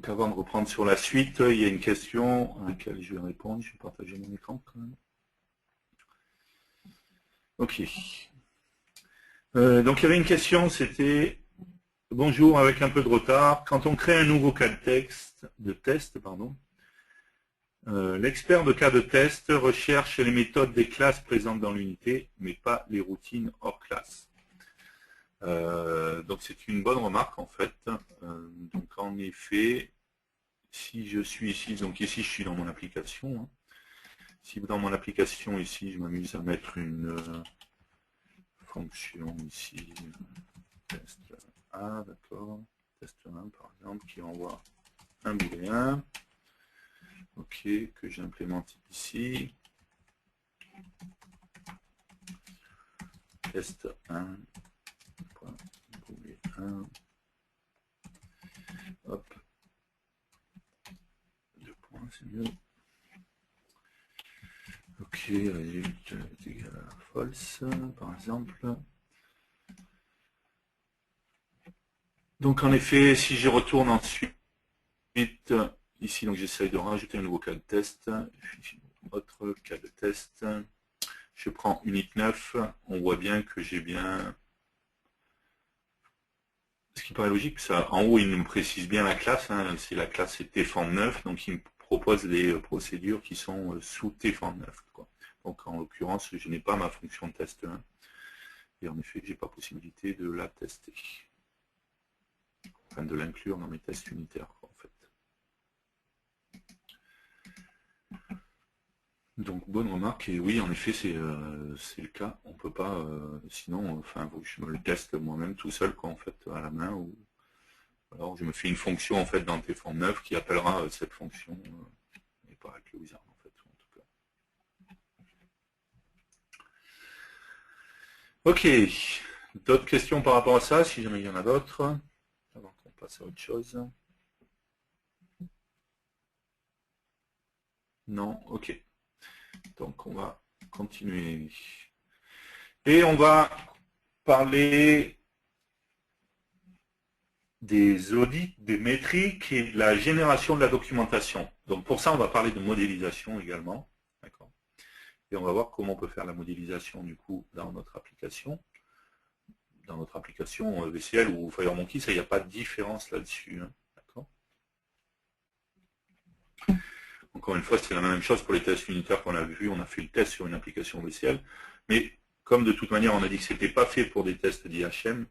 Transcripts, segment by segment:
Donc avant de reprendre sur la suite, il y a une question à laquelle je vais répondre. Je vais partager mon écran quand même. Ok. Donc il y avait une question, c'était bonjour, avec un peu de retard. Quand on crée un nouveau cas de test, l'expert de cas de test recherche les méthodes des classes présentes dans l'unité, mais pas les routines hors classe. Donc c'est une bonne remarque en fait. Donc en effet, si je suis ici, donc ici je suis dans mon application. Si dans mon application ici, je m'amuse à mettre une fonction ici, test A, d'accord, test 1 par exemple, qui envoie un booléen, ok, que j'implémente ici, test 1, booléen, hop, 2 points, c'est mieux. Ok, résultat est égal à false, par exemple. Donc en effet, si je retourne ensuite ici, donc j'essaye de rajouter un nouveau cas de test, autre cas de test, je prends unit 9, on voit bien que j'ai bien, ce qui paraît logique, ça, en haut il me précise bien la classe, c'est la classe tform9, donc il me propose les procédures qui sont sous tform9. Donc en l'occurrence, je n'ai pas ma fonction de test 1, et en effet, j'ai pas possibilité de la tester. Enfin, de l'inclure dans mes tests unitaires, en fait. Donc, bonne remarque, et oui, en effet, c'est le cas. On peut pas, sinon, enfin, je me le teste moi-même tout seul, en fait, à la main, ou alors je me fais une fonction, en fait, dans tform9 qui appellera cette fonction, et pas avec le wizard, en fait, en tout cas. Ok. D'autres questions par rapport à ça, si jamais il y en a d'autres, avant qu'on passe à autre chose. Non, ok. Donc on va continuer. Et on va parler des audits, des métriques et de la génération de la documentation. Donc pour ça, on va parler de modélisation également. D'accord. Et on va voir comment on peut faire la modélisation du coup dans notre application. Dans notre application VCL ou FireMonkey, ça, il n'y a pas de différence là-dessus. D'accord. Encore une fois, c'est la même chose pour les tests unitaires qu'on a vu. On a fait le test sur une application VCL. Mais comme de toute manière, on a dit que ce n'était pas fait pour des tests d'IHM,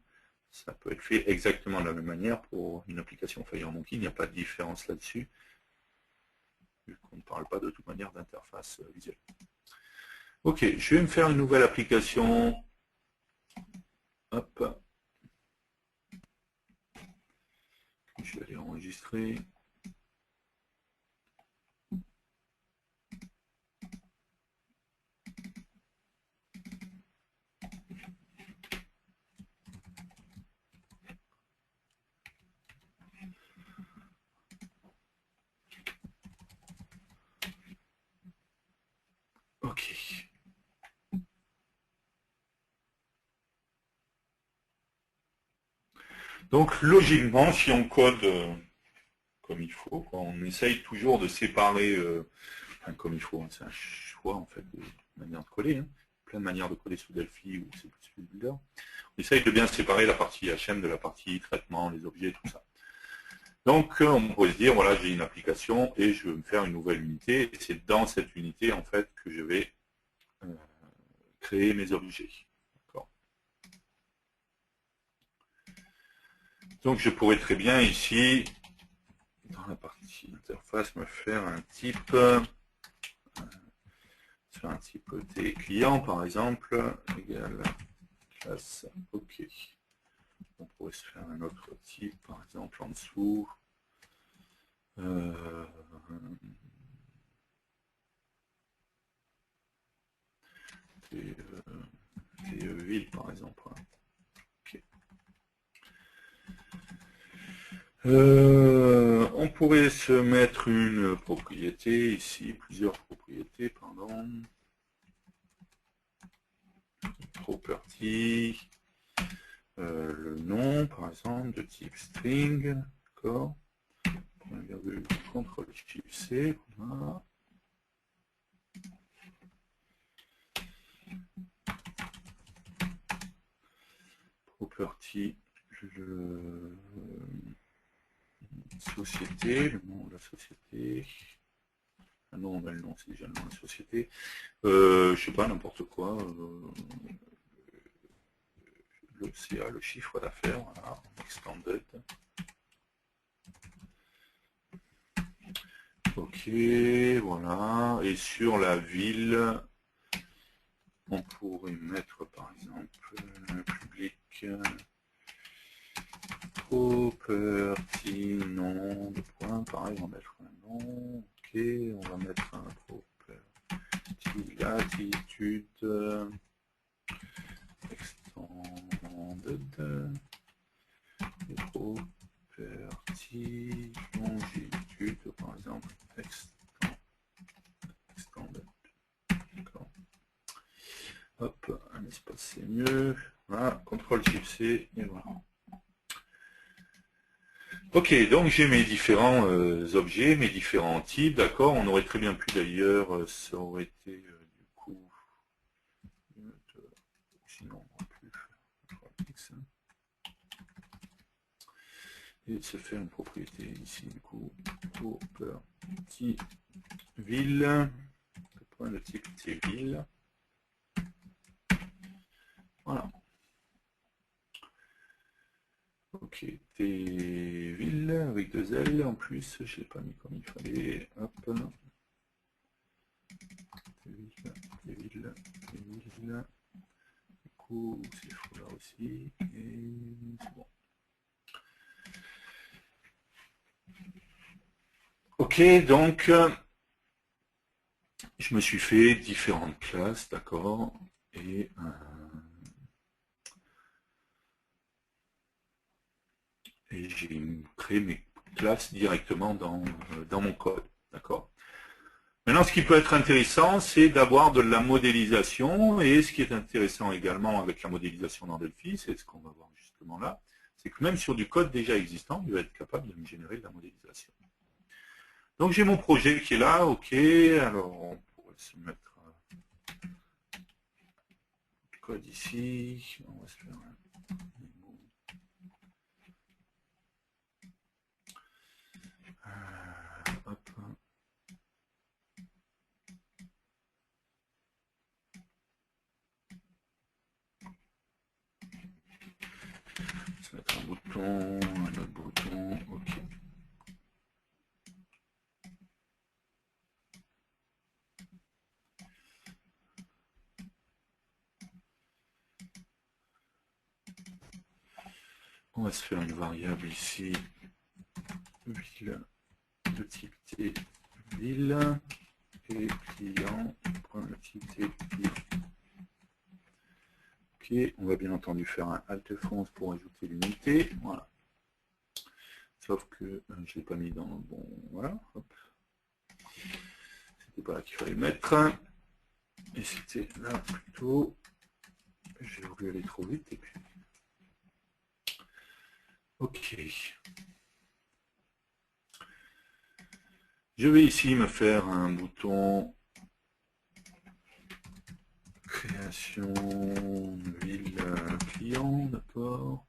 ça peut être fait exactement de la même manière pour une application FireMonkey. Il n'y a pas de différence là-dessus, vu qu'on ne parle pas de toute manière d'interface visuelle. Ok, je vais me faire une nouvelle application. Hop. Je vais aller enregistrer. Ok. Donc logiquement, si on code comme il faut, on essaye toujours de séparer, enfin comme il faut, c'est un choix en fait de manière de coder, plein de manières de coder sous Delphi ou C++ Builder. On essaye de bien séparer la partie HM de la partie traitement, les objets, tout ça. Donc on pourrait se dire, voilà, j'ai une application et je veux me faire une nouvelle unité, et c'est dans cette unité en fait que je vais créer mes objets. Donc je pourrais très bien ici, dans la partie interface, me faire un type sur un type T client par exemple, égal classe OK. On pourrait se faire un autre type par exemple en dessous. ville par exemple. Okay. On pourrait se mettre une propriété ici, plusieurs propriétés, pardon. Property, le nom par exemple de type string, d'accord. CTRL-SHIFT-C, voilà. Property, société, le nom de la société. Ah non, ben non, c'est déjà le nom de la société. Je sais pas, n'importe quoi. Le CA, le chiffre d'affaires, voilà, extended. Ok, voilà. Et sur la ville, on pourrait mettre par exemple public, property, nom de point, pareil, on va mettre un nom. Ok, on va mettre un property, latitude, extended, et property, longitude, par exemple, extended. D'accord. Hop, un espace c'est mieux. Voilà, CTRL-SHIFT-C, et voilà. Ok, donc j'ai mes différents objets, mes différents types, d'accord. On aurait très bien pu d'ailleurs, ça aurait été du coup, sinon on plus X, et se faire une propriété ici du coup, property ville, le point de type c'est ville. Voilà. Ok, T ville avec 2 L en plus, je l'ai pas mis comme il fallait. Hop. T ville. Du coup, c'est faux là aussi. Et c'est bon. Ok, donc je me suis fait différentes classes, d'accord, et j'ai créé mes classes directement dans mon code, d'accord. Maintenant, ce qui peut être intéressant, c'est d'avoir de la modélisation, et ce qui est intéressant également avec la modélisation dans Delphi, c'est ce qu'on va voir justement là, c'est que même sur du code déjà existant, il va être capable de me générer de la modélisation. Donc j'ai mon projet qui est là, ok, alors on pourrait se mettre le code ici, on va se faire un hop. Se mettre un bouton, un autre bouton, ok. On va se faire une variable ici, ville de type T, ville, et client, le type T, client. Ok, on va bien entendu faire un Alt France pour ajouter l'unité, voilà. Sauf que je ne l'ai pas mis dans le bon, voilà, hop. C'était pas là qu'il fallait le mettre, et c'était là plutôt, j'ai voulu aller trop vite, et puis... Ok. Je vais ici me faire un bouton création ville client, d'accord.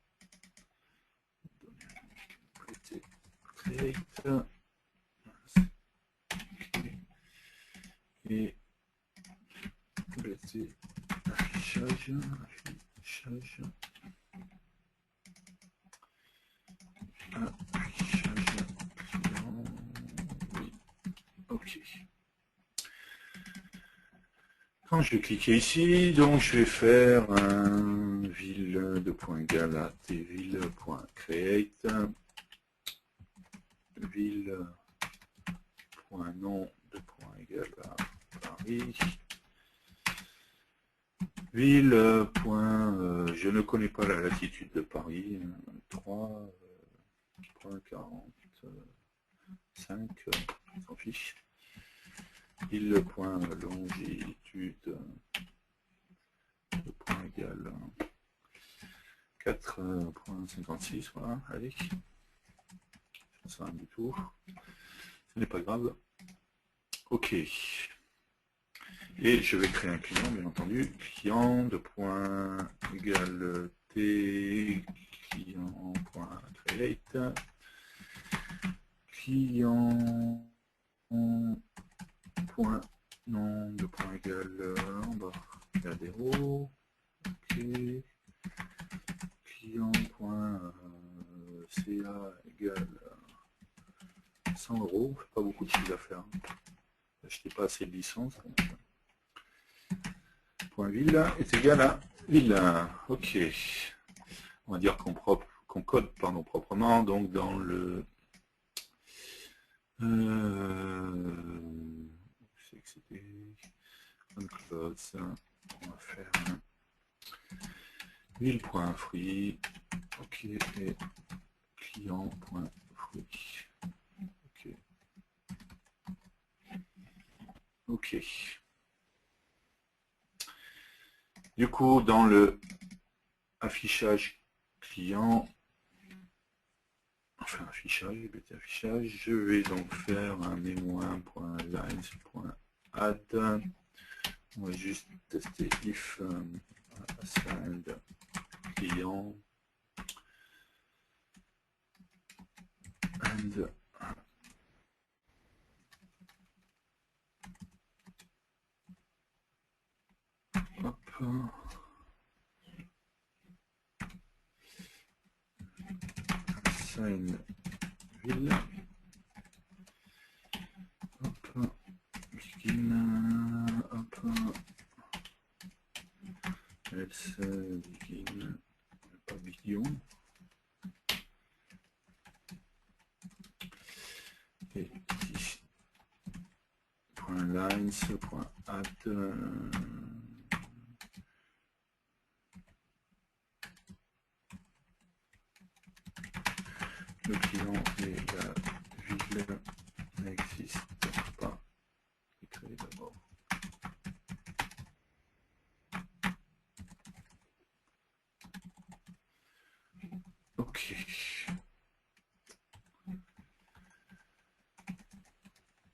Create. Et affichage. Affichage. Oui. Ok. Quand je vais cliquer ici, donc je vais faire un ville de point égal à tville.create, ville point nom de point égal à Paris, ville point, je ne connais pas la latitude de Paris, 3.45, on s'en fiche. Ville point longitude de point égal 4.56, voilà, allez, ça sert du tout. ce n'est pas grave. OK. Et je vais créer un client, bien entendu. Client de point égal t client.create. Client point nom de point égal on va faire 0. OK. Client point ca égale 100 €. Pas beaucoup de choses à faire. J'achetais pas assez de licence. Point ville est égal à ville. OK. On va dire qu'on code proprement, donc dans le c'est que c'était unclose, on va faire ville.fruit, OK, et client.fruit. OK. OK. Du coup, dans le affichage client, enfin affichage, je vais donc faire un memo1.lines.add. On va juste tester if assigned client and hop. Assign ville. Hop. Begin. Hop. Let's begin. Pas vidéo. Et ici. Point lines. Point add. Le client et la ville n'existent pas. Je vais créer d'abord. OK.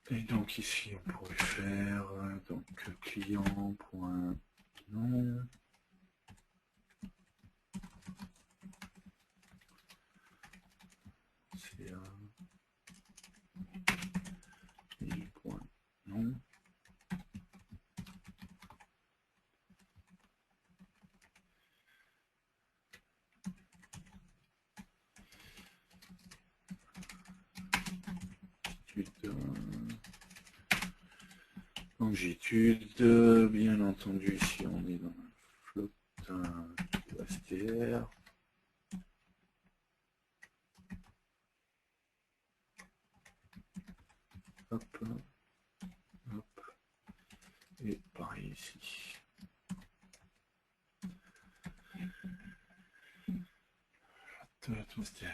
Et donc ici on pourrait faire donc client.nom. Non. Longitude, bien entendu, si on est dans un flotte str. Hop, hop, et pareil ici.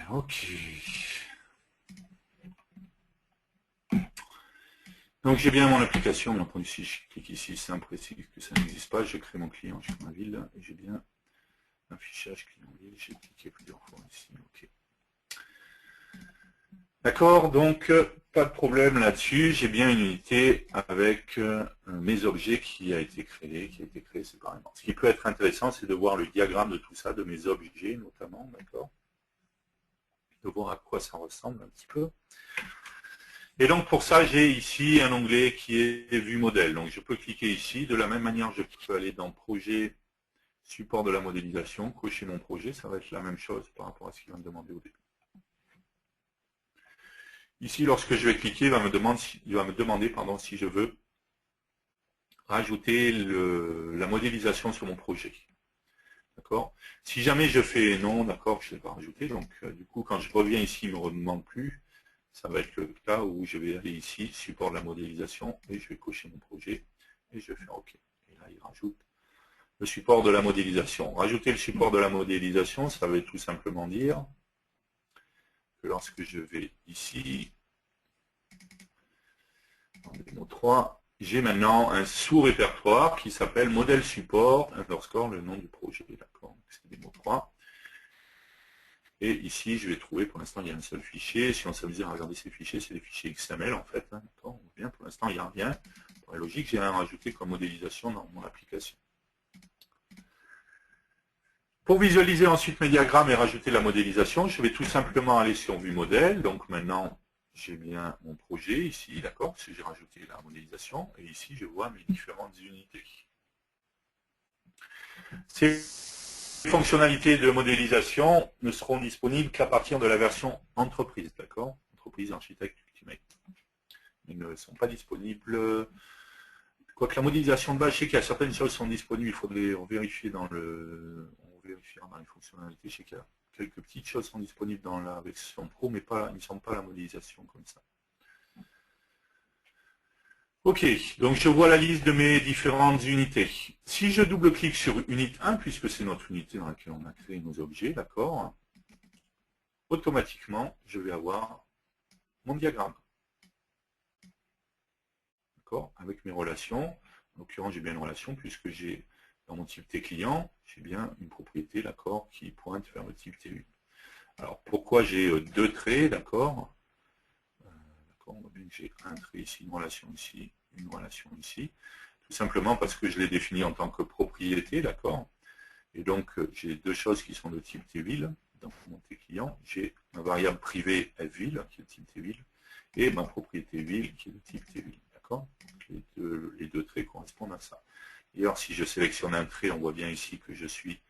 OK. Donc j'ai bien mon application, bien entendu, si je clique ici, c'est imprécis que ça n'existe pas, je crée mon client, je crée ma ville, et j'ai bien un fichage client-ville, j'ai cliqué plusieurs fois ici, OK. D'accord, donc pas de problème là-dessus, j'ai bien une unité avec mes objets qui a été créé séparément. Ce qui peut être intéressant, c'est de voir le diagramme de tout ça, de mes objets notamment, d'accord, de voir à quoi ça ressemble un petit peu. Et donc pour ça, j'ai ici un onglet qui est vue modèle. Donc je peux cliquer ici. De la même manière, je peux aller dans projet, support de la modélisation, cocher mon projet. Ça va être la même chose par rapport à ce qu'il va me demander au début. Ici, lorsque je vais cliquer, il va me demander si je veux rajouter la modélisation sur mon projet. D'accord. Si jamais je fais non, d'accord, je ne l'ai pas rajouté. Donc du coup, quand je reviens ici, il ne me redemande plus. Ça va être le cas où je vais aller ici, support de la modélisation, et je vais cocher mon projet, et je vais faire OK. Et là, il rajoute le support de la modélisation. Rajouter le support de la modélisation, ça veut tout simplement dire que lorsque je vais ici, dans démo 3, j'ai maintenant un sous-répertoire qui s'appelle modèle support, underscore, le nom du projet, d'accord, c'est démo 3. Et ici, je vais trouver, pour l'instant, il y a un seul fichier. Si on s'amusait à regarder ces fichiers, c'est des fichiers XML, en fait. Hein, bien, pour l'instant, il n'y a rien. Pour la logique, j'ai rien rajouté comme modélisation dans mon application. Pour visualiser ensuite mes diagrammes et rajouter la modélisation, je vais tout simplement aller sur Vue Modèle. Donc maintenant, j'ai bien mon projet ici, d'accord, parce que j'ai rajouté la modélisation. Et ici, je vois mes différentes unités. Ces fonctionnalités de modélisation ne seront disponibles qu'à partir de la version entreprise, d'accord, entreprise Architect Ultimate. Ils ne sont pas disponibles. Quoique la modélisation de base, je sais qu'il y a certaines choses qui sont disponibles, il faudrait vérifier dans le. Dans les fonctionnalités, je sais qu'il y a quelques petites choses qui sont disponibles dans la version pro, mais pas, il ne me semble pas la modélisation comme ça. Ok, donc je vois la liste de mes différentes unités. Si je double-clique sur unité 1, puisque c'est notre unité dans laquelle on a créé nos objets, d'accord, automatiquement, je vais avoir mon diagramme. D'accord, avec mes relations. En l'occurrence, j'ai bien une relation puisque j'ai, dans mon type T client, j'ai bien une propriété, d'accord, qui pointe vers le type T1. Alors, pourquoi j'ai deux traits, d'accord, on voit bien que j'ai un trait ici, une relation ici, une relation ici. Tout simplement parce que je l'ai défini en tant que propriété, d'accord. Et donc, j'ai deux choses qui sont de type TVille. Dans mon T client, j'ai ma variable privée FVille, qui est de type TVille, et ma propriété ville, qui est de type TVille, d'accord. Les deux traits correspondent à ça. Et alors, si je sélectionne un trait, on voit bien ici que je suis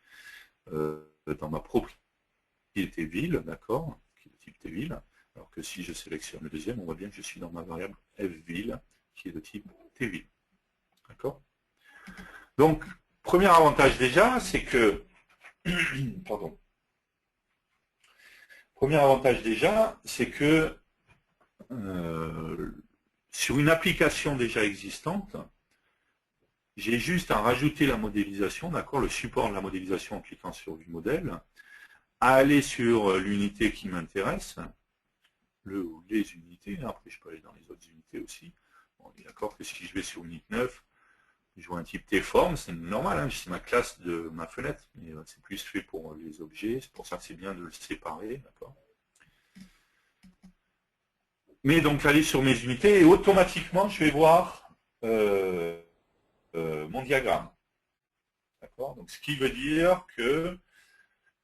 dans ma propriété ville, d'accord, qui est de type TVille. Alors que si je sélectionne le deuxième, on voit bien que je suis dans ma variable FVille, qui est de type TVille. D'accord? Donc, premier avantage déjà, c'est que... Pardon. Premier avantage déjà, c'est que sur une application déjà existante, j'ai juste à rajouter la modélisation, d'accord, le support de la modélisation en cliquant sur Vue Modèle, à aller sur l'unité qui m'intéresse, le ou les unités, après je peux aller dans les autres unités aussi. On est d'accord que si je vais sur unité 9, je vois un type T-form, c'est normal, hein, c'est ma classe de ma fenêtre, mais c'est plus fait pour les objets, c'est pour ça que c'est bien de le séparer, d'accord. Mais donc aller sur mes unités et automatiquement je vais voir mon diagramme. D'accord. Donc ce qui veut dire que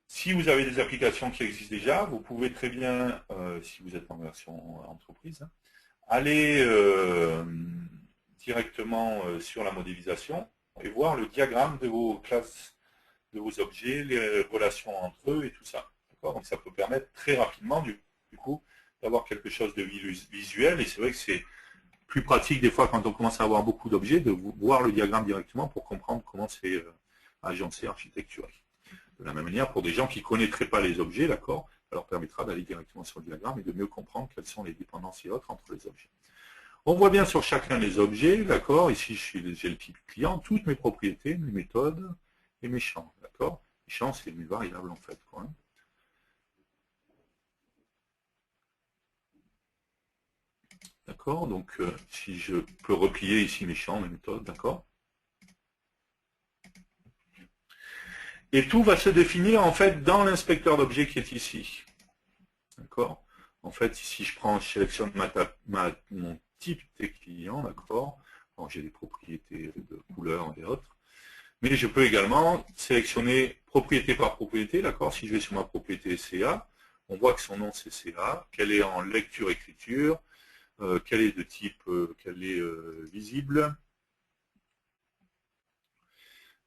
si vous avez des applications qui existent déjà, vous pouvez très bien, si vous êtes en version entreprise, aller directement sur la modélisation et voir le diagramme de vos classes, de vos objets, les relations entre eux et tout ça. Donc ça peut permettre très rapidement du coup d'avoir quelque chose de visuel, et c'est vrai que c'est plus pratique des fois quand on commence à avoir beaucoup d'objets de voir le diagramme directement pour comprendre comment c'est agencé, architecturé. De la même manière, pour des gens qui ne connaîtraient pas les objets, d'accord, ça leur permettra d'aller directement sur le diagramme et de mieux comprendre quelles sont les dépendances et autres entre les objets. On voit bien sur chacun des objets, d'accord, ici j'ai le type client, toutes mes propriétés, mes méthodes et mes champs, d'accord. Les champs, c'est mes variables en fait, quoi. D'accord, donc si je peux replier ici mes champs, mes méthodes, d'accord. Et tout va se définir en fait dans l'inspecteur d'objets qui est ici. D'accord. En fait, si je sélectionne mon type T client, d'accord. Bon, j'ai des propriétés de couleurs et autres. Mais je peux également sélectionner propriété par propriété, d'accord. Si je vais sur ma propriété CA, on voit que son nom c'est CA, qu'elle est en lecture-écriture, qu'elle est de type, qu'elle est visible.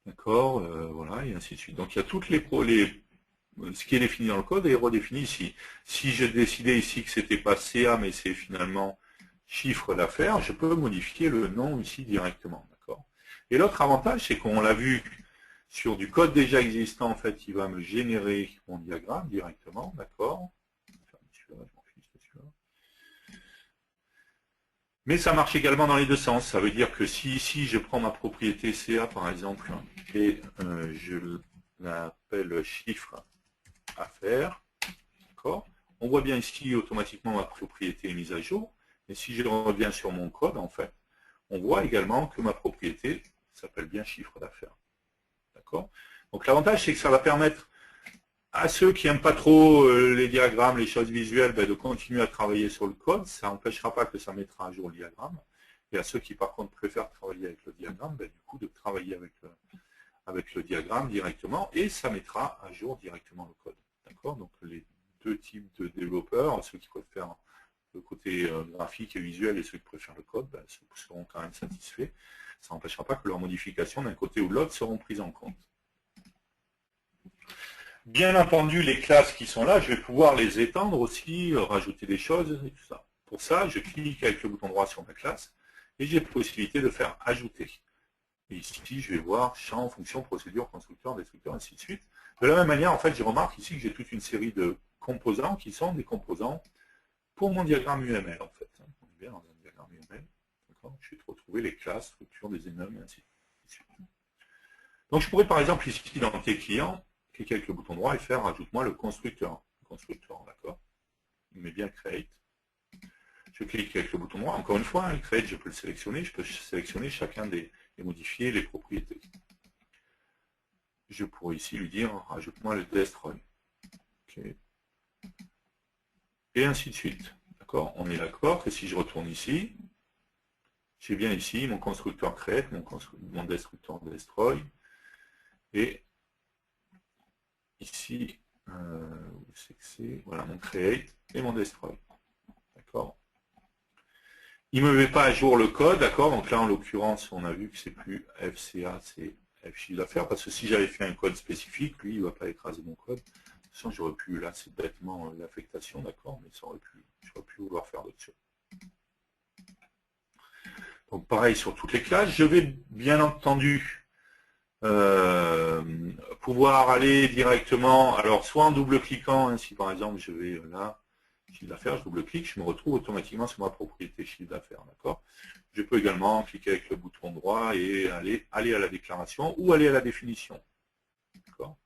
D'accord, voilà, et ainsi de suite. Donc il y a toutes ce qui est défini dans le code est redéfini ici. Si je décidais ici que c'était pas CA, mais c'est finalement chiffre d'affaires, je peux modifier le nom ici directement. D'accord. Et l'autre avantage, c'est qu'on l'a vu sur du code déjà existant, en fait, il va me générer mon diagramme directement, d'accord. Mais ça marche également dans les deux sens. Ça veut dire que si ici je prends ma propriété CA par exemple et je l'appelle chiffre affaires, d'accord, on voit bien ici automatiquement ma propriété est mise à jour. Et si je reviens sur mon code, en fait, on voit également que ma propriété s'appelle bien chiffre d'affaires. D'accord. Donc l'avantage, c'est que ça va permettre À ceux qui n'aiment pas trop les diagrammes, les choses visuelles, ben, de continuer à travailler sur le code. Ça n'empêchera pas que ça mettra à jour le diagramme. Et à ceux qui, par contre, préfèrent travailler avec le diagramme, ben, du coup, de travailler avec le diagramme directement. Et ça mettra à jour directement le code. D'accord? Donc, les deux types de développeurs, ceux qui préfèrent le côté graphique et visuel et ceux qui préfèrent le code, ben, seront quand même satisfaits. Ça n'empêchera pas que leurs modifications d'un côté ou de l'autre seront prises en compte. Bien entendu, les classes qui sont là, je vais pouvoir les étendre aussi, rajouter des choses et tout ça. Pour ça, je clique avec le bouton droit sur ma classe et j'ai la possibilité de faire ajouter. Et ici, je vais voir champ, fonction, procédure, constructeur, destructeur, ainsi de suite. De la même manière, en fait, je remarque ici que j'ai toute une série de composants qui sont des composants pour mon diagramme UML, en fait. On est bien dans un diagramme UML. Je vais retrouver les classes, structure des enums, et ainsi de suite. Donc, je pourrais, par exemple, ici, dans tes clients, cliquer avec le bouton droit et faire rajoute-moi le constructeur. D'accord. Il met bien create. Je clique avec le bouton droit. Encore une fois, create, je peux le sélectionner. Je peux sélectionner chacun et modifier les propriétés. Je pourrais ici lui dire rajoute-moi le destroy. Okay. Et ainsi de suite. D'accord. On est d'accord que si je retourne ici, j'ai bien ici mon constructeur create, mon destructeur destroy. Et ici, voilà mon create et mon destroy. D'accord. Il ne me met pas à jour le code, d'accord. Donc là, en l'occurrence, on a vu que c'est plus FCA, c'est F chiffre d'affaires, parce que si j'avais fait un code spécifique, lui, il ne va pas écraser mon code. De toute façon, j'aurais pu, là, c'est bêtement l'affectation, d'accord, mais j'aurais pu vouloir faire d'autres choses. Donc pareil sur toutes les classes. Je vais bien entendu pouvoir aller directement, alors soit en double-cliquant, hein, si par exemple je vais là, chiffre d'affaires, je double-clique, je me retrouve automatiquement sur ma propriété chiffre d'affaires, d'accord. Je peux également cliquer avec le bouton droit et aller à la déclaration ou aller à la définition, d'accord.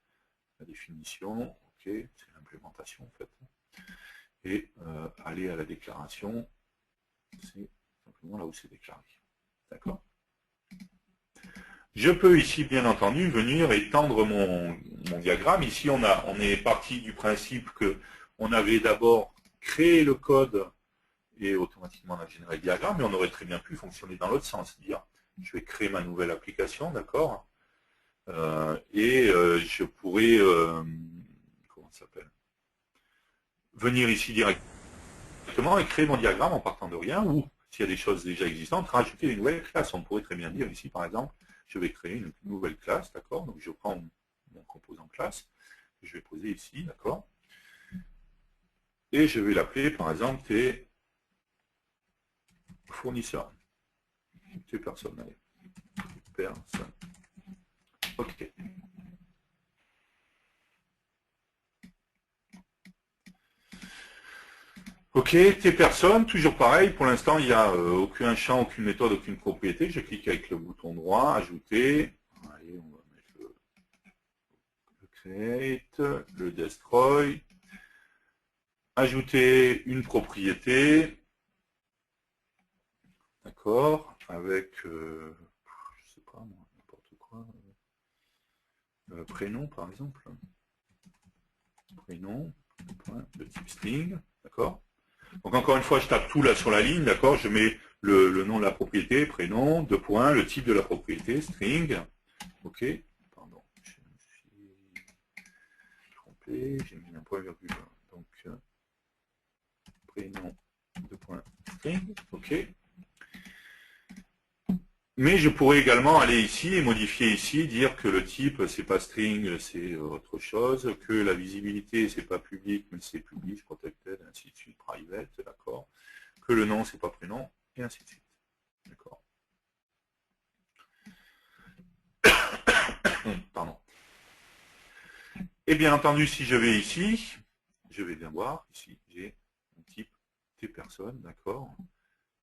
La définition, ok, c'est l'implémentation en fait. Et aller à la déclaration, c'est simplement là où c'est déclaré, d'accord. Je peux ici, bien entendu, venir étendre mon diagramme. Ici, on est parti du principe qu'on avait d'abord créé le code et automatiquement on a généré le diagramme, mais on aurait très bien pu fonctionner dans l'autre sens, c'est-à-dire je vais créer ma nouvelle application, d'accord, je pourrais, comment ça s'appelle, venir ici directement et créer mon diagramme en partant de rien, ou s'il y a des choses déjà existantes, rajouter des nouvelles classes. On pourrait très bien dire ici, par exemple, je vais créer une nouvelle classe, d'accord, donc je prends mon composant classe, je vais poser ici, d'accord, et je vais l'appeler, par exemple, tes fournisseurs, tes personnes, allez, personnes, ok. Ok, tes personnes, toujours pareil, pour l'instant il n'y a aucun champ, aucune méthode, aucune propriété, je clique avec le bouton droit, ajouter, allez, on va mettre le create, le destroy, ajouter une propriété, d'accord, avec, je sais pas, n'importe quoi, prénom par exemple, prénom, de type string, d'accord. Donc encore une fois, je tape tout là sur la ligne, d'accord, je mets le nom de la propriété, prénom, deux points, le type de la propriété, string, ok, pardon, je me suis trompé, j'ai mis un point virgule, donc prénom, deux points, string, ok. Mais je pourrais également aller ici et modifier ici, dire que le type c'est pas string, c'est autre chose, que la visibilité c'est pas public, mais c'est public, protected, ainsi de suite, private, d'accord, que le nom c'est pas prénom, et ainsi de suite, d'accord. Pardon. Et bien entendu, si je vais ici, je vais bien voir, ici j'ai un type T personne, d'accord,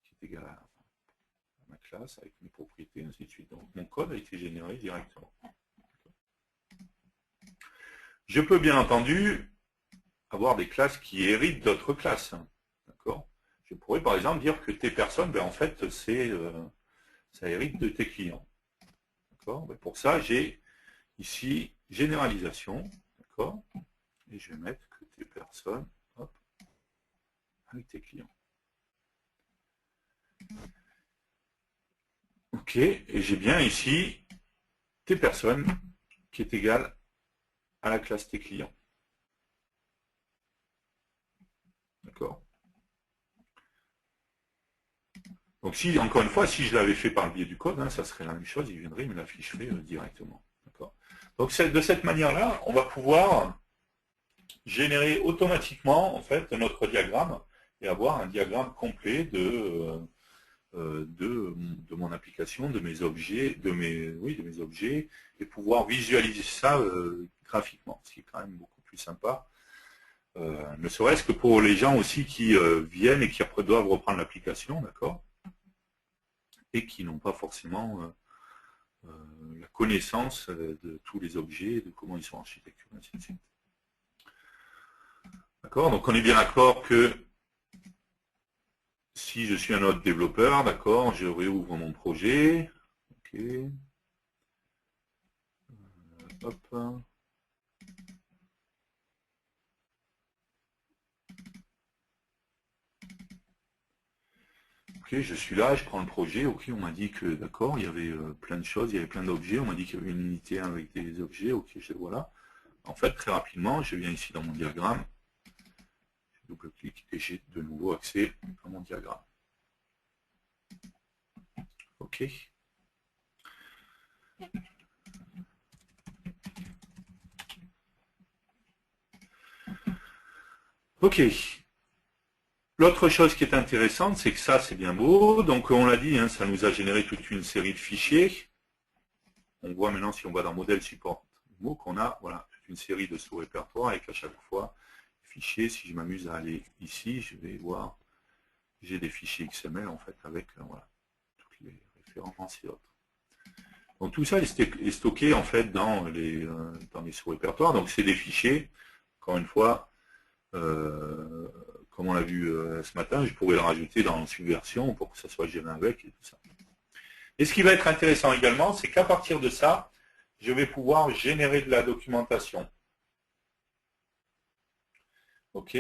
qui est égal à ma classe avec mes propriétés, ainsi de suite. Donc mon code a été généré directement. Je peux bien entendu avoir des classes qui héritent d'autres classes. D'accord. Je pourrais par exemple dire que tes personnes, ben, en fait, ça hérite de tes clients. D'accord. Ben, pour ça, j'ai ici généralisation. D'accord. et je vais mettre que tes personnes, hop, avec tes clients. Ok, et j'ai bien ici tes personnes qui est égale à la classe tes clients. D'accord. Donc si, encore une fois, si je l'avais fait par le biais du code, hein, ça serait la même chose, il viendrait, il me l'afficherait directement. Donc de cette manière-là, on va pouvoir générer automatiquement en fait notre diagramme et avoir un diagramme complet de mon application, de mes objets, de mes objets, et pouvoir visualiser ça graphiquement, ce qui est quand même beaucoup plus sympa. Ne serait-ce que pour les gens aussi qui viennent et qui après doivent reprendre l'application, d'accord, et qui n'ont pas forcément la connaissance de tous les objets, de comment ils sont architecturés, ainsi de suite. D'accord, donc on est bien d'accord que si je suis un autre développeur, d'accord, je réouvre mon projet. Ok. Hop. Ok, je suis là, je prends le projet. Ok, on m'a dit que, d'accord, il y avait plein de choses, il y avait plein d'objets. On m'a dit qu'il y avait une unité 1 avec des objets. Ok, je voilà. En fait, très rapidement, je viens ici dans mon diagramme. Je double-clique et j'ai de nouveau accès à mon diagramme. Ok. Ok. L'autre chose qui est intéressante, c'est que ça, c'est bien beau. Donc, on l'a dit, hein, ça nous a généré toute une série de fichiers. On voit maintenant, si on va dans modèle support MOOC, qu'on a voilà, toute une série de sous-répertoires et qu'à chaque fois, fichiers, si je m'amuse à aller ici, je vais voir, j'ai des fichiers XML en fait avec voilà, toutes les références et autres. Donc tout ça est stocké en fait dans les sous-répertoires. Donc c'est des fichiers, encore une fois, comme on l'a vu ce matin, je pourrais le rajouter dans Subversion pour que ça soit géré avec et tout ça. Et ce qui va être intéressant également, c'est qu'à partir de ça, je vais pouvoir générer de la documentation. Ok.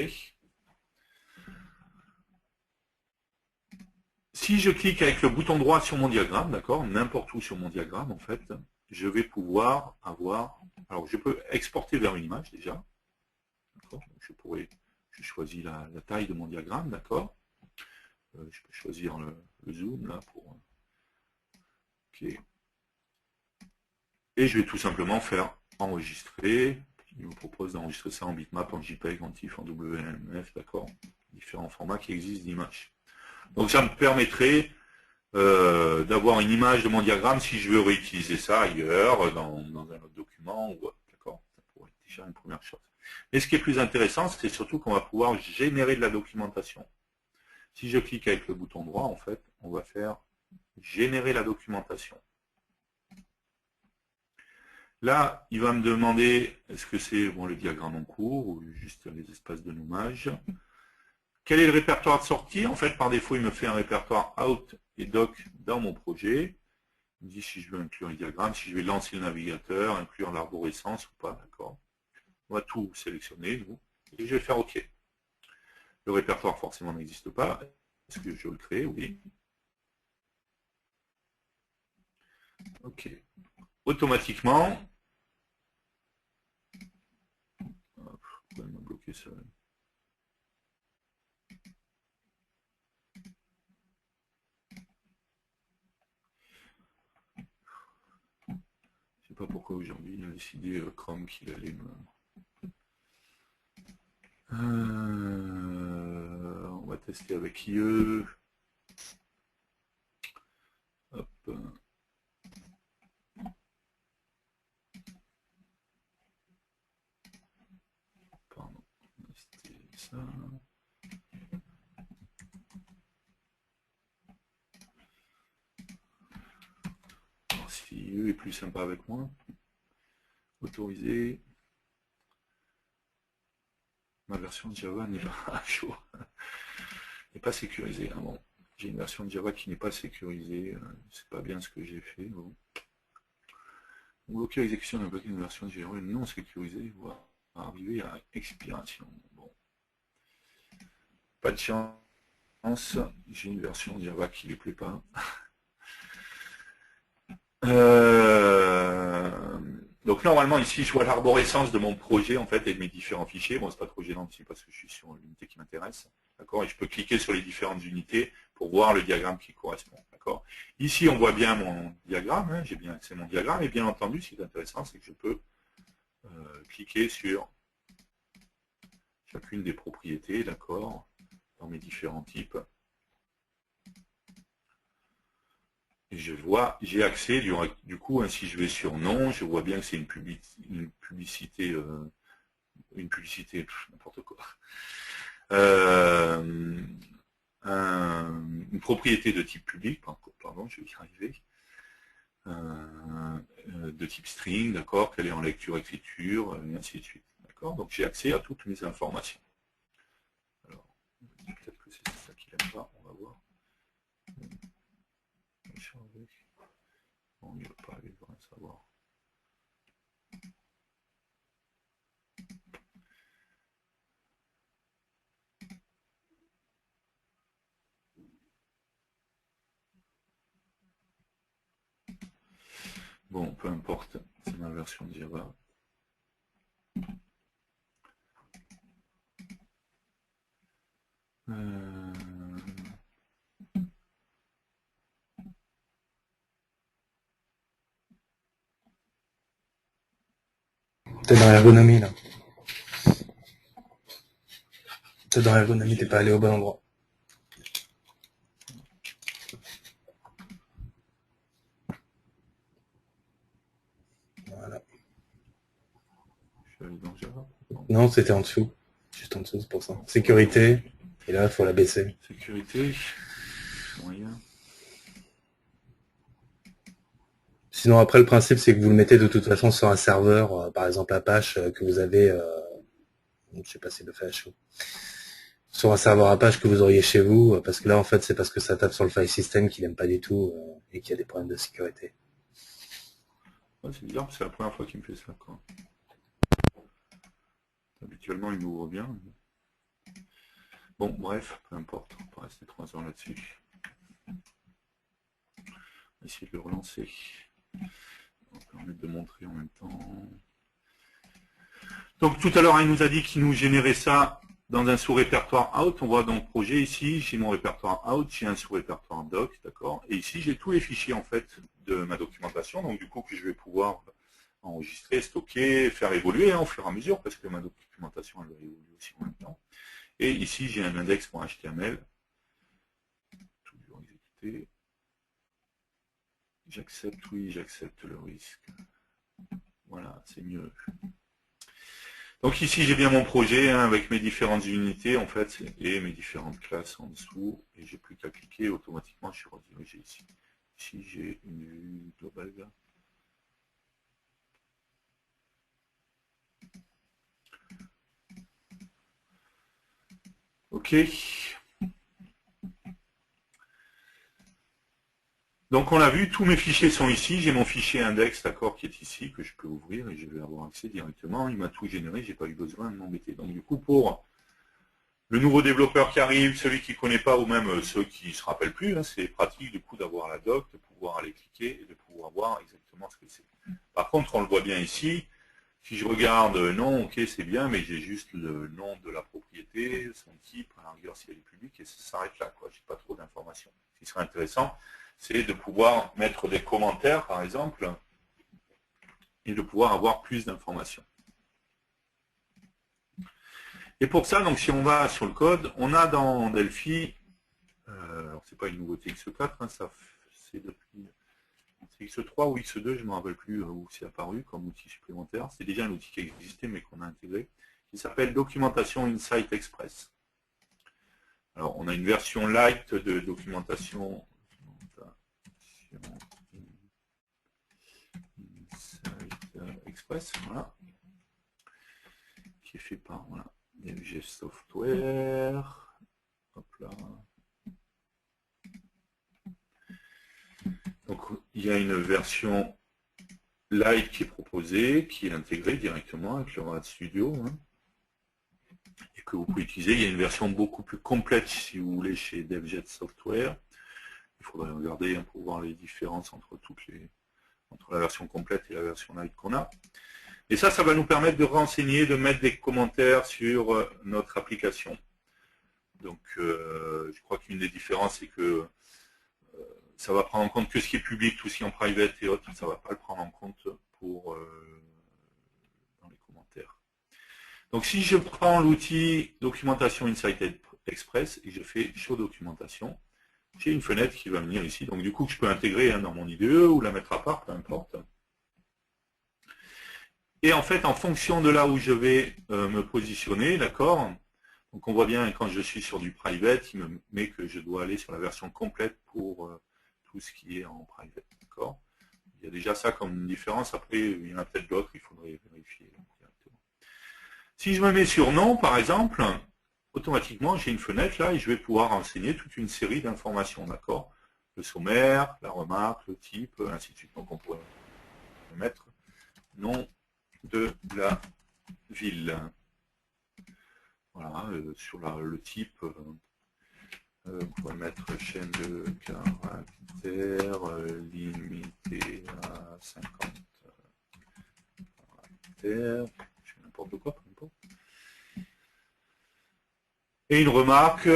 Si je clique avec le bouton droit sur mon diagramme, d'accord, n'importe où sur mon diagramme, en fait, je vais pouvoir avoir... Alors, je peux exporter vers une image, déjà. Je choisis la taille de mon diagramme, d'accord. Je peux choisir le zoom, là, pour... Ok. Et je vais tout simplement faire enregistrer. Il me propose d'enregistrer ça en bitmap, en JPEG, en TIFF, en WMF, d'accord. Différents formats qui existent d'images. Donc ça me permettrait d'avoir une image de mon diagramme si je veux réutiliser ça ailleurs, dans un autre document, ou d'accord. Ça pourrait être déjà une première chose. Mais ce qui est plus intéressant, c'est surtout qu'on va pouvoir générer de la documentation. Si je clique avec le bouton droit, en fait, on va faire générer la documentation. Là, il va me demander, est-ce que c'est bon, le diagramme en cours ou juste les espaces de nommage. Quel est le répertoire de sortie? En fait, par défaut, il me fait un répertoire out et doc dans mon projet. Il me dit si je veux inclure un diagramme, si je vais lancer le navigateur, inclure l'arborescence ou pas, d'accord. On va tout sélectionner, nous, et je vais faire OK. Le répertoire, forcément, n'existe pas. Est-ce que je veux le créer? Oui. OK. Automatiquement, pourquoi il m'a bloqué ça? Je sais pas pourquoi aujourd'hui il a décidé Chrome qu'il allait me... on va tester avec IE. Hop. Pardon. C'était ça. Alors, si IE est plus sympa avec moi. Autoriser. Ma version de Java n'est pas à jour. N'est pas sécurisée. Hein, bon. J'ai une version de Java qui n'est pas sécurisée. C'est pas bien ce que j'ai fait. Bon. Bloquer l'exécution d'un bloqué d'une version de Java non sécurisée. Voilà. arriver à expiration. Bon. Pas de chance, j'ai une version Java qui ne lui plaît pas. Donc normalement ici je vois l'arborescence de mon projet en fait et de mes différents fichiers. Bon, c'est pas trop gênant ici parce que je suis sur l'unité qui m'intéresse. D'accord. Et je peux cliquer sur les différentes unités pour voir le diagramme qui correspond. D'accord. Ici on voit bien mon diagramme, hein, j'ai bien accès à mon diagramme, et bien entendu ce qui est intéressant c'est que je peux cliquer sur chacune des propriétés, d'accord, dans mes différents types. Et je vois, j'ai accès, du coup, hein, si je vais sur nom, je vois bien que c'est une publicité, n'importe quoi. Une propriété de type public, pardon, je vais y arriver, de type string, d'accord, qu'elle est en lecture-écriture, et ainsi de suite. D'accord. Donc j'ai accès à toutes mes informations. Alors, peut-être que c'est ça qu'il n'aime pas, on va voir. Bon, il ne va pas aller rien savoir. Bon, peu importe, c'est ma version de Java. T'es dans l'ergonomie, là. T'es dans l'ergonomie, t'es pas allé au bon endroit. Voilà. Je suis allé dans Java. Non, c'était en dessous. Juste en dessous, c'est pour ça. Sécurité. Et là, il faut la baisser. Sécurité. Moyen. Sinon, après, le principe, c'est que vous le mettez de toute façon sur un serveur, par exemple Apache, que vous avez, je sais pas si le fait HO, sur un serveur Apache que vous auriez chez vous, parce que là, en fait, c'est parce que ça tape sur le file system qu'il n'aime pas du tout et qu'il y a des problèmes de sécurité. Ouais, c'est bizarre, c'est la première fois qu'il me fait ça, quoi. Habituellement, il m'ouvre bien. Bon, bref, peu importe, on va rester 3 heures là-dessus. On va essayer de le relancer. On va permettre de montrer en même temps. Donc tout à l'heure, il nous a dit qu'il nous générait ça dans un sous-répertoire out. On voit donc projet ici, j'ai mon répertoire out, j'ai un sous-répertoire doc, d'accord. Et ici, j'ai tous les fichiers en fait de ma documentation, donc du coup que je vais pouvoir enregistrer, stocker, faire évoluer au fur et à mesure, parce que ma documentation elle va évoluer aussi en même temps. Et ici, j'ai un index.html. Toujours exécuter. J'accepte, oui, j'accepte le risque. Voilà, c'est mieux. Donc ici, j'ai bien mon projet hein, avec mes différentes unités en fait et mes différentes classes en dessous. Et j'ai plus qu'à cliquer, automatiquement, je suis redirigé ici. Ici, j'ai une vue globale. Ok. Donc on l'a vu, tous mes fichiers sont ici. J'ai mon fichier index, d'accord, qui est ici, que je peux ouvrir et je vais avoir accès directement. Il m'a tout généré, j'ai pas eu besoin de m'embêter. Donc du coup, pour le nouveau développeur qui arrive, celui qui ne connaît pas, ou même ceux qui ne se rappellent plus, hein, c'est pratique du coup d'avoir la doc, de pouvoir aller cliquer et de pouvoir voir exactement ce que c'est. Par contre, on le voit bien ici. Si je regarde, non, ok, c'est bien, mais j'ai juste le nom de la propriété, son type, à la rigueur si elle est publique, et ça s'arrête là, quoi. J'ai pas trop d'informations. Ce qui serait intéressant, c'est de pouvoir mettre des commentaires, par exemple, et de pouvoir avoir plus d'informations. Et pour ça, donc, si on va sur le code, on a dans Delphi, alors c'est pas une nouveauté X4, hein, ça c'est depuis X3 ou X2, je ne me rappelle plus où c'est apparu comme outil supplémentaire. C'est déjà un outil qui existait mais qu'on a intégré, qui s'appelle Documentation Insight Express. Alors on a une version light de documentation Insight Express, voilà, qui est fait par voilà, DLG Software. Hop là. Donc il y a une version Light qui est proposé, qui est intégré directement avec le Rad Studio, hein, et que vous pouvez utiliser. Il y a une version beaucoup plus complète si vous voulez chez DevJet Software. Il faudrait regarder, hein, pour voir les différences entre la version complète et la version Light qu'on a. Et ça va nous permettre de renseigner, de mettre des commentaires sur notre application. Donc, je crois qu'une des différences, c'est que ça va prendre en compte que ce qui est public, tout ce qui est en private et autres, ça ne va pas le prendre en compte pour dans les commentaires. Donc, si je prends l'outil Documentation Insight Express et je fais Show Documentation, j'ai une fenêtre qui va venir ici. Donc, du coup, que je peux intégrer, hein, dans mon IDE ou la mettre à part, peu importe. Et en fait, en fonction de là où je vais me positionner, d'accord, donc on voit bien quand je suis sur du private, il me met que je dois aller sur la version complète pour tout ce qui est en private, d'accord. Il y a déjà ça comme une différence, après il y en a peut-être d'autres, il faudrait vérifier directement. Si je me mets sur non, par exemple, automatiquement j'ai une fenêtre là et je vais pouvoir renseigner toute une série d'informations, d'accord. Le sommaire, la remarque, le type, ainsi de suite. Donc on pourrait mettre nom de la ville. Voilà, sur le type, on pourrait mettre chaîne de caractères limitée à 50 caractères, je fais n'importe quoi, peu importe. Et une remarque,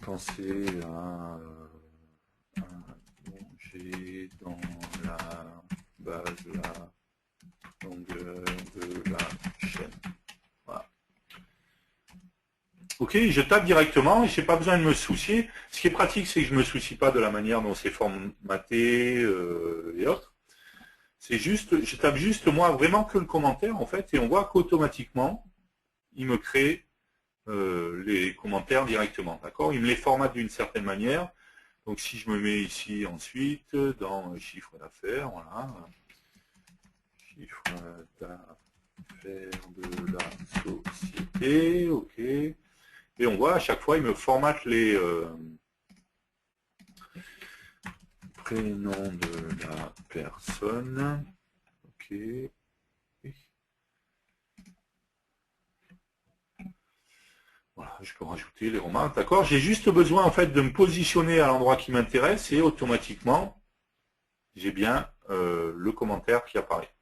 pensez à allonger dans la base la longueur de la chaîne. Voilà. Ok, je tape directement et je n'ai pas besoin de me soucier. Ce qui est pratique, c'est que je ne me soucie pas de la manière dont c'est formaté et autres. C'est juste, je tape juste moi vraiment que le commentaire en fait et on voit qu'automatiquement, il me crée les commentaires directement. D'accord? Il me les formate d'une certaine manière. Donc si je me mets ici ensuite dans chiffre d'affaires, voilà. Chiffre d'affaires de la société, ok. Et on voit à chaque fois, il me formate les prénoms de la personne. Ok. Voilà, je peux rajouter les remarques. D'accord. J'ai juste besoin en fait de me positionner à l'endroit qui m'intéresse et automatiquement, j'ai bien le commentaire qui apparaît.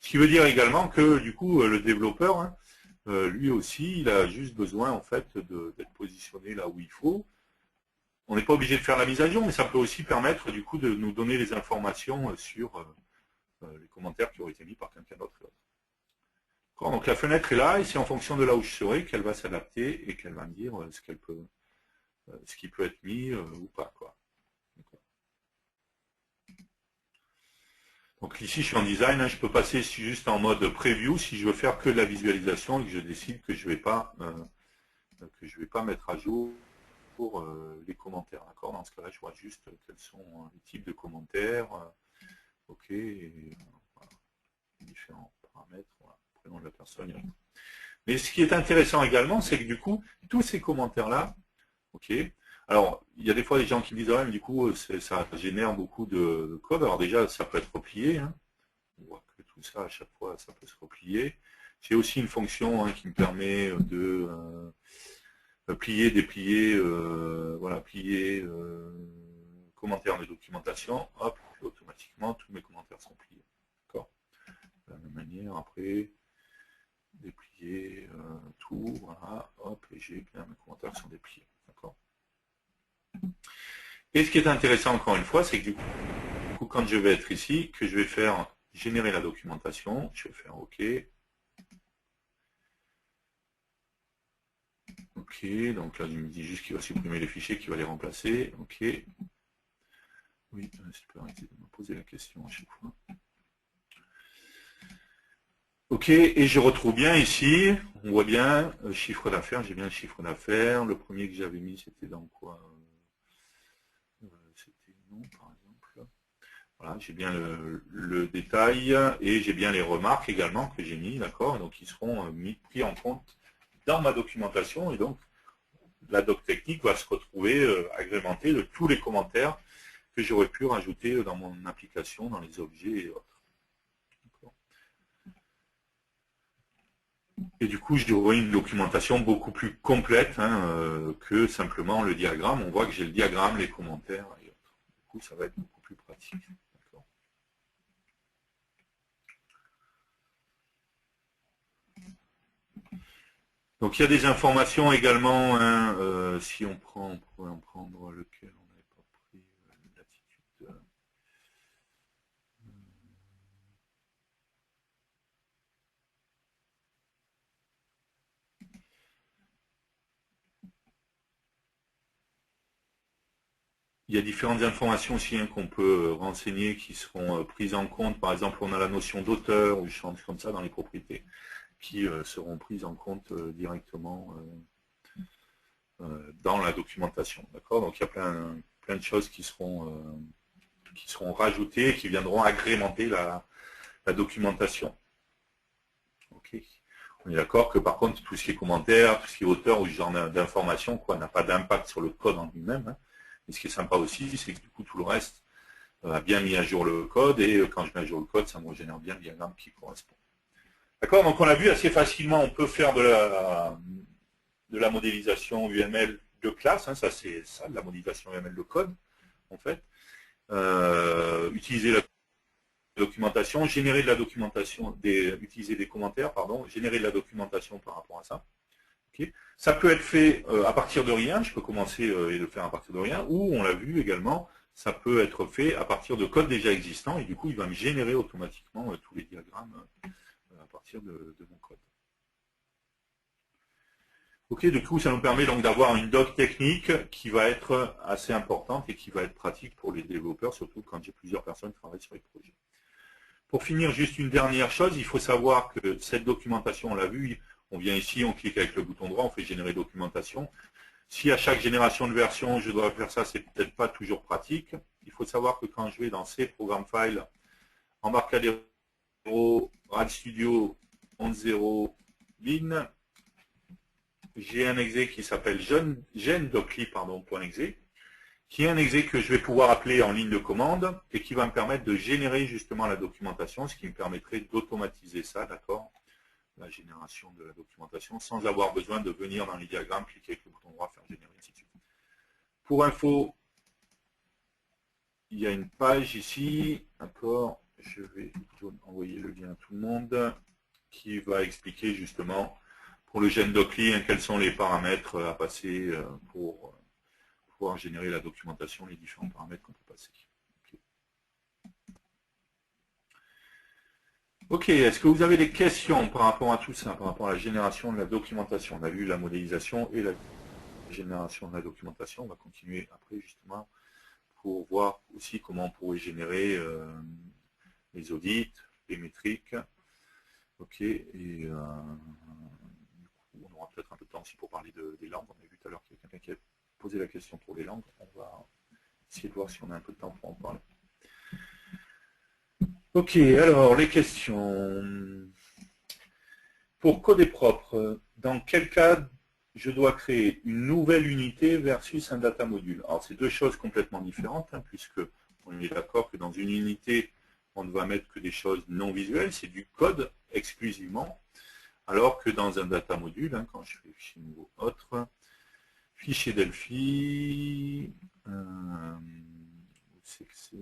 Ce qui veut dire également que du coup, le développeur, hein, lui aussi, il a juste besoin en fait d'être positionné là où il faut. On n'est pas obligé de faire la mise à jour, mais ça peut aussi permettre du coup de nous donner les informations sur les commentaires qui auraient été mis par quelqu'un d'autre. Donc la fenêtre est là et c'est en fonction de là où je serai qu'elle va s'adapter et qu'elle va me dire ce qui peut être mis ou pas, quoi. Donc ici je suis en design, hein, je peux passer juste en mode preview si je veux faire que de la visualisation et que je décide que je ne vais pas mettre à jour pour les commentaires. D'accord. Dans ce cas-là, je vois juste quels sont les types de commentaires. Ok. Et, voilà, différents paramètres. Voilà, prénom de la personne. Mais ce qui est intéressant également, c'est que du coup, tous ces commentaires-là, ok. Alors, il y a des fois des gens qui me disent, ouais, mais du coup, ça génère beaucoup de code. Alors déjà, ça peut être replié. Hein. On voit que tout ça, à chaque fois, ça peut se replier. J'ai aussi une fonction, hein, qui me permet de plier, déplier, voilà, plier commentaires de documentation. Hop, et automatiquement, tous mes commentaires sont pliés. D'accord. De la même manière, après, déplier tout, voilà, hop, et j'ai bien mes commentaires qui sont dépliés. D'accord. Et ce qui est intéressant encore une fois, c'est que du coup, quand je vais être ici, que je vais faire générer la documentation, je vais faire OK. OK, donc là, il me dit juste qu'il va supprimer les fichiers, qu'il va les remplacer. OK. Oui, je peux arrêter de me poser la question à chaque fois. OK, et je retrouve bien ici, on voit bien, chiffre d'affaires, j'ai bien le chiffre d'affaires. Le premier que j'avais mis, c'était dans quoi? C'était non, par exemple. Voilà, j'ai bien le détail et j'ai bien les remarques également que j'ai mis, d'accord. Donc ils seront pris en compte dans ma documentation et donc la doc technique va se retrouver agrémentée de tous les commentaires que j'aurais pu rajouter dans mon application, dans les objets et autres. Et du coup, j'aurai une documentation beaucoup plus complète que simplement le diagramme. On voit que j'ai le diagramme, les commentaires et autres. Du coup, ça va être beaucoup plus pratique. Donc il y a des informations également, si on pourrait en prendre lequel on n'avait pas pris, l'attitude. Il y a différentes informations aussi qu'on peut renseigner qui seront prises en compte. Par exemple, on a la notion d'auteur ou des choses comme ça dans les propriétés qui seront prises en compte directement dans la documentation. D'accord. Donc il y a plein de choses qui seront rajoutées et qui viendront agrémenter la documentation. Ok. On est d'accord que par contre, tout ce qui est commentaire, tout ce qui est auteur ou ce genre d'information, n'a pas d'impact sur le code en lui-même. Hein. Et ce qui est sympa aussi, c'est que du coup, tout le reste a bien mis à jour le code, et quand je mets à jour le code, ça me régénère bien le diagramme qui correspond. D'accord. Donc on l'a vu assez facilement, on peut faire de la modélisation UML de classe, hein, ça c'est ça, de la modélisation UML de code, en fait. Utiliser la documentation, générer de la documentation, utiliser des commentaires, pardon, générer de la documentation par rapport à ça. Okay. Ça peut être fait à partir de rien, je peux commencer et le faire à partir de rien, ou on l'a vu également, ça peut être fait à partir de code déjà existant, et du coup il va me générer automatiquement tous les diagrammes à partir de mon code. Ok, du coup ça nous permet donc d'avoir une doc technique qui va être assez importante et qui va être pratique pour les développeurs, surtout quand j'ai plusieurs personnes qui travaillent sur les projets. Pour finir, juste une dernière chose, il faut savoir que cette documentation, on l'a vu, on vient ici, on clique avec le bouton droit, on fait générer documentation. Si à chaque génération de version, je dois faire ça, c'est peut-être pas toujours pratique. Il faut savoir que quand je vais dans ces programmes files, Embarcadero, RAD Studio 11.0, bin, j'ai un exe qui s'appelle gen.docli.exe, qui est un exe que je vais pouvoir appeler en ligne de commande et qui va me permettre de générer justement la documentation, ce qui me permettrait d'automatiser ça, d'accord, la génération de la documentation, sans avoir besoin de venir dans les diagrammes, cliquer avec le bouton droit, faire générer, ainsi de suite. Pour info, il y a une page ici, d'accord, je vais envoyer le lien à tout le monde, qui va expliquer justement pour le gen docli quels sont les paramètres à passer pour pouvoir générer la documentation, les différents paramètres qu'on peut passer. Ok, est-ce que vous avez des questions par rapport à tout ça, par rapport à la génération de la documentation? On a vu la modélisation et la génération de la documentation. On va continuer après justement pour voir aussi comment on pourrait générer les audits, les métriques. Ok, et du coup, on aura peut-être un peu de temps aussi pour parler des langues. On a vu tout à l'heure qu'il y a quelqu'un qui a posé la question pour les langues. On va essayer de voir si on a un peu de temps pour en parler. Ok, alors les questions. Pour coder propre, dans quel cas je dois créer une nouvelle unité versus un data module? Alors c'est deux choses complètement différentes, puisque on est d'accord que dans une unité, on ne va mettre que des choses non visuelles, c'est du code exclusivement, alors que dans un data module, quand je fais fichier nouveau autre, fichier Delphi, c'est que c'est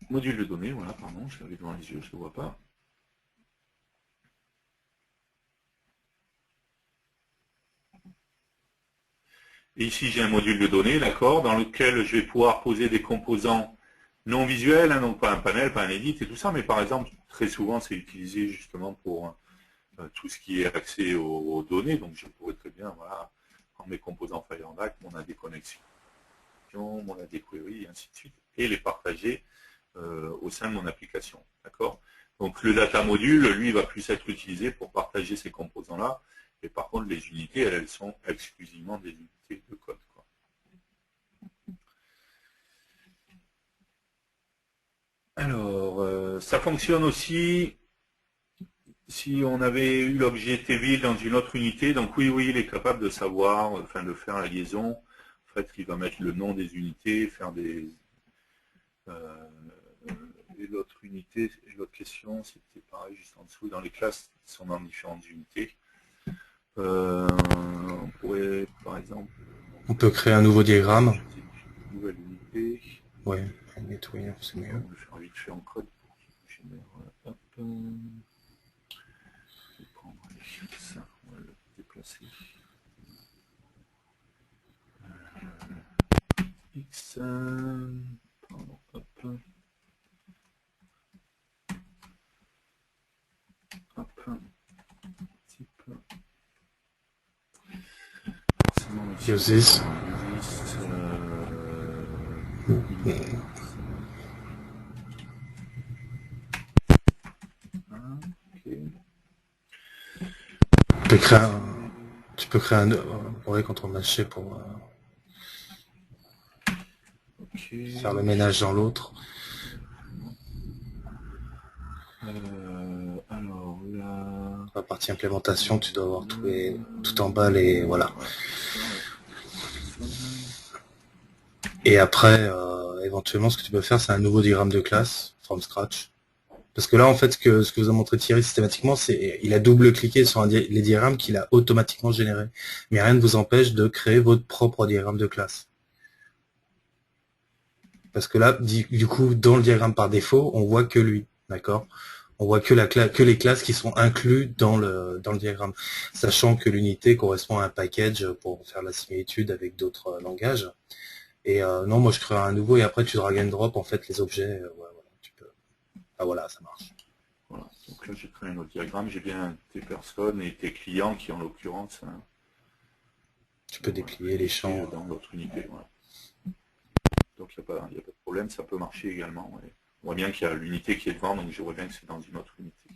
module de données, voilà, pardon, je l'avais devant les yeux, je ne le vois pas. Et ici, j'ai un module de données, d'accord, dans lequel je vais pouvoir poser des composants non visuels, donc pas un panel, pas un edit et tout ça, mais par exemple, très souvent, c'est utilisé justement pour tout ce qui est accès aux données, donc je pourrais très bien, voilà, prendre mes composants Fireback, mon AD connexion, mon AD query, et ainsi de suite, et les partager au sein de mon application, d'accord. Donc le data module, lui, va plus être utilisé pour partager ces composants-là, et par contre, les unités, elles sont exclusivement des unités de code, quoi. Alors, ça fonctionne aussi si on avait eu l'objet Tevil dans une autre unité. Donc oui, il est capable de savoir, enfin de faire la liaison. En fait, il va mettre le nom des unités, faire des l'autre unité, et l'autre question, c'était pareil, juste en dessous, dans les classes qui sont dans différentes unités. On pourrait, par exemple... On peut créer un nouveau diagramme. Une nouvelle unité. Ouais, nettoyer, c'est mieux. On va le faire vite fait en code pour qu'il génère... Hop. Je vais prendre ça, on va le déplacer. X... Pardon, hop. Hop. Type... Uses. Tu peux créer un... Ouais, contrôle mâché pour faire le ménage dans l'autre. Alors là... La partie implémentation, tu dois avoir tout en bas les... Voilà. Et après, éventuellement, ce que tu peux faire, c'est un nouveau diagramme de classe, from scratch. Parce que là, en fait, ce que vous a montré Thierry systématiquement, c'est il a double-cliqué sur les diagrammes qu'il a automatiquement générés. Mais rien ne vous empêche de créer votre propre diagramme de classe. Parce que là, du coup, dans le diagramme par défaut, on voit que lui, d'accord? On voit que les classes qui sont incluses dans le diagramme, sachant que l'unité correspond à un package pour faire la similitude avec d'autres langages. Et non, moi je crée un nouveau et après tu drag and drop en fait les objets. Voilà, tu peux. Ah voilà, ça marche. Voilà. Donc là j'ai créé un autre diagramme. J'ai bien tes personnes et tes clients qui en l'occurrence. Tu peux déplier les champs dans l'autre unité. Voilà. Donc il n'y a pas de problème, ça peut marcher également. Ouais. On voit bien qu'il y a l'unité qui est devant, donc je vois bien que c'est dans une autre unité.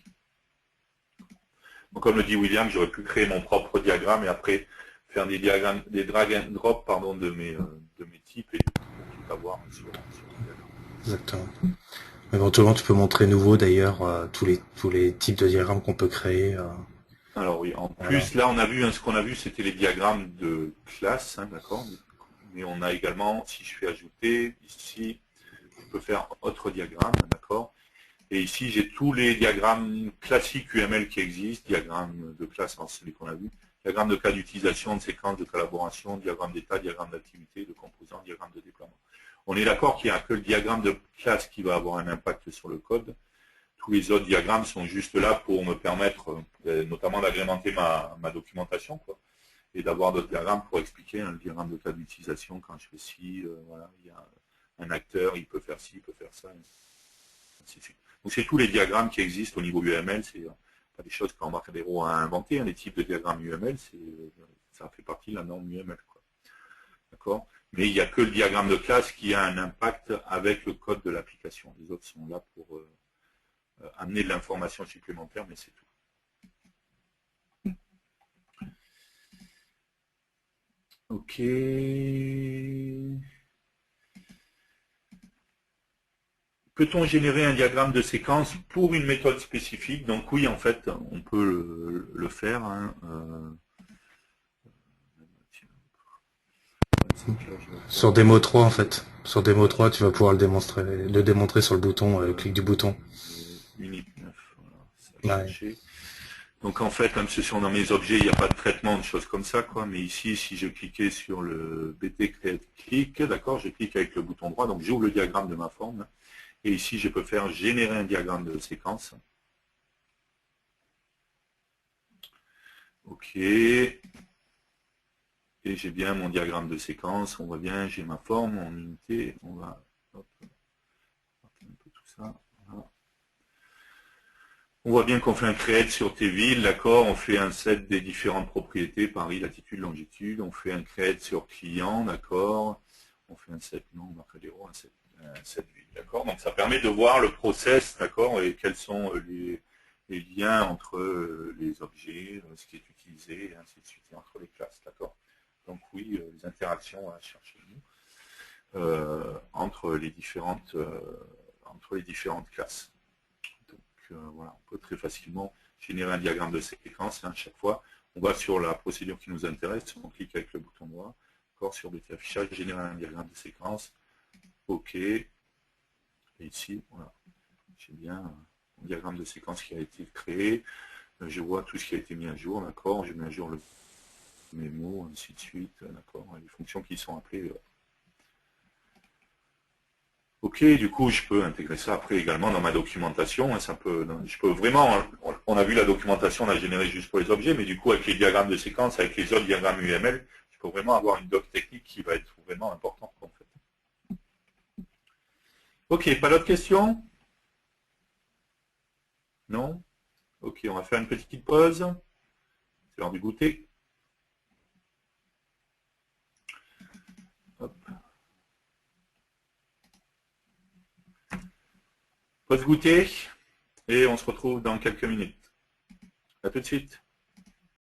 Donc comme le dit William, j'aurais pu créer mon propre diagramme et après faire des diagrammes, des drag and drop de mes types et tout avoir sur le diagramme. Exactement. Éventuellement, tu peux montrer nouveau d'ailleurs tous les types de diagrammes qu'on peut créer. Alors oui, en plus là on a vu ce qu'on a vu, c'était les diagrammes de classe, hein, d'accord. Mais on a également, si je fais ajouter ici, je peux faire autre diagramme, d'accord. Et ici, j'ai tous les diagrammes classiques UML qui existent, diagrammes de classe, c'est celui qu'on a vu, diagramme de cas d'utilisation, de séquence, de collaboration, diagramme d'état, diagramme d'activité, de composants, diagramme de déploiement. On est d'accord qu'il n'y a que le diagramme de classe qui va avoir un impact sur le code. Tous les autres diagrammes sont juste là pour me permettre, notamment d'agrémenter ma documentation, quoi, et d'avoir d'autres diagrammes pour expliquer un diagramme de cas d'utilisation quand je fais ci, voilà, il y a un acteur, il peut faire ci, il peut faire ça, ainsi de suite. Donc c'est tous les diagrammes qui existent au niveau UML, c'est pas des choses qu'Embarcadero a inventé, hein, les types de diagrammes UML, ça fait partie de la norme UML. D'accord. Mais il n'y a que le diagramme de classe qui a un impact avec le code de l'application. Les autres sont là pour amener de l'information supplémentaire, mais c'est tout. Ok. Peut-on générer un diagramme de séquence pour une méthode spécifique? Donc oui, en fait, on peut le faire. Hein, Sur démo 3 en fait. Sur démo 3, tu vas pouvoir le démontrer sur le bouton, clic du bouton. Unit 9, voilà, ça ouais. Donc en fait, comme ce sont dans mes objets, il n'y a pas de traitement de choses comme ça, quoi. Mais ici, si je cliquais sur le BT Create Click, d'accord, je clique avec le bouton droit, donc j'ouvre le diagramme de ma forme. Et ici, je peux faire générer un diagramme de séquence. OK. Et j'ai bien mon diagramme de séquence. On voit bien, j'ai ma forme, mon unité. On va hop, un peu tout ça. Voilà. On voit bien qu'on fait un create sur tes villes, d'accord. On fait un set des différentes propriétés, Paris, latitude, longitude. On fait un create sur client, d'accord. On fait un set, non, Embarcadero, un set ville, d'accord. Donc ça permet de voir le process, d'accord, et quels sont les liens entre les objets, ce qui est utilisé, et ainsi de suite, et entre les classes, d'accord. Donc oui, les interactions à chercher nous entre les différentes classes. Donc voilà, on peut très facilement générer un diagramme de séquence, hein, chaque fois. On va sur la procédure qui nous intéresse, on clique avec le bouton droit, sur BT affichage, générer un diagramme de séquence, OK, et ici, voilà. J'ai bien un diagramme de séquence qui a été créé. Je vois tout ce qui a été mis à jour, d'accord. Je mets à jour le mémo, ainsi de suite, d'accord. Les fonctions qui sont appelées. Ok, du coup, je peux intégrer ça après également dans ma documentation. Je peux vraiment, on a vu la documentation, on a généré juste pour les objets, mais du coup, avec les diagrammes de séquence, avec les autres diagrammes UML, je peux vraiment avoir une doc technique qui va être vraiment importante, en fait. Ok, pas d'autres questions? Non? Ok, on va faire une petite pause. C'est l'heure du goûter. Hop. Pause goûter, et on se retrouve dans quelques minutes. À tout de suite.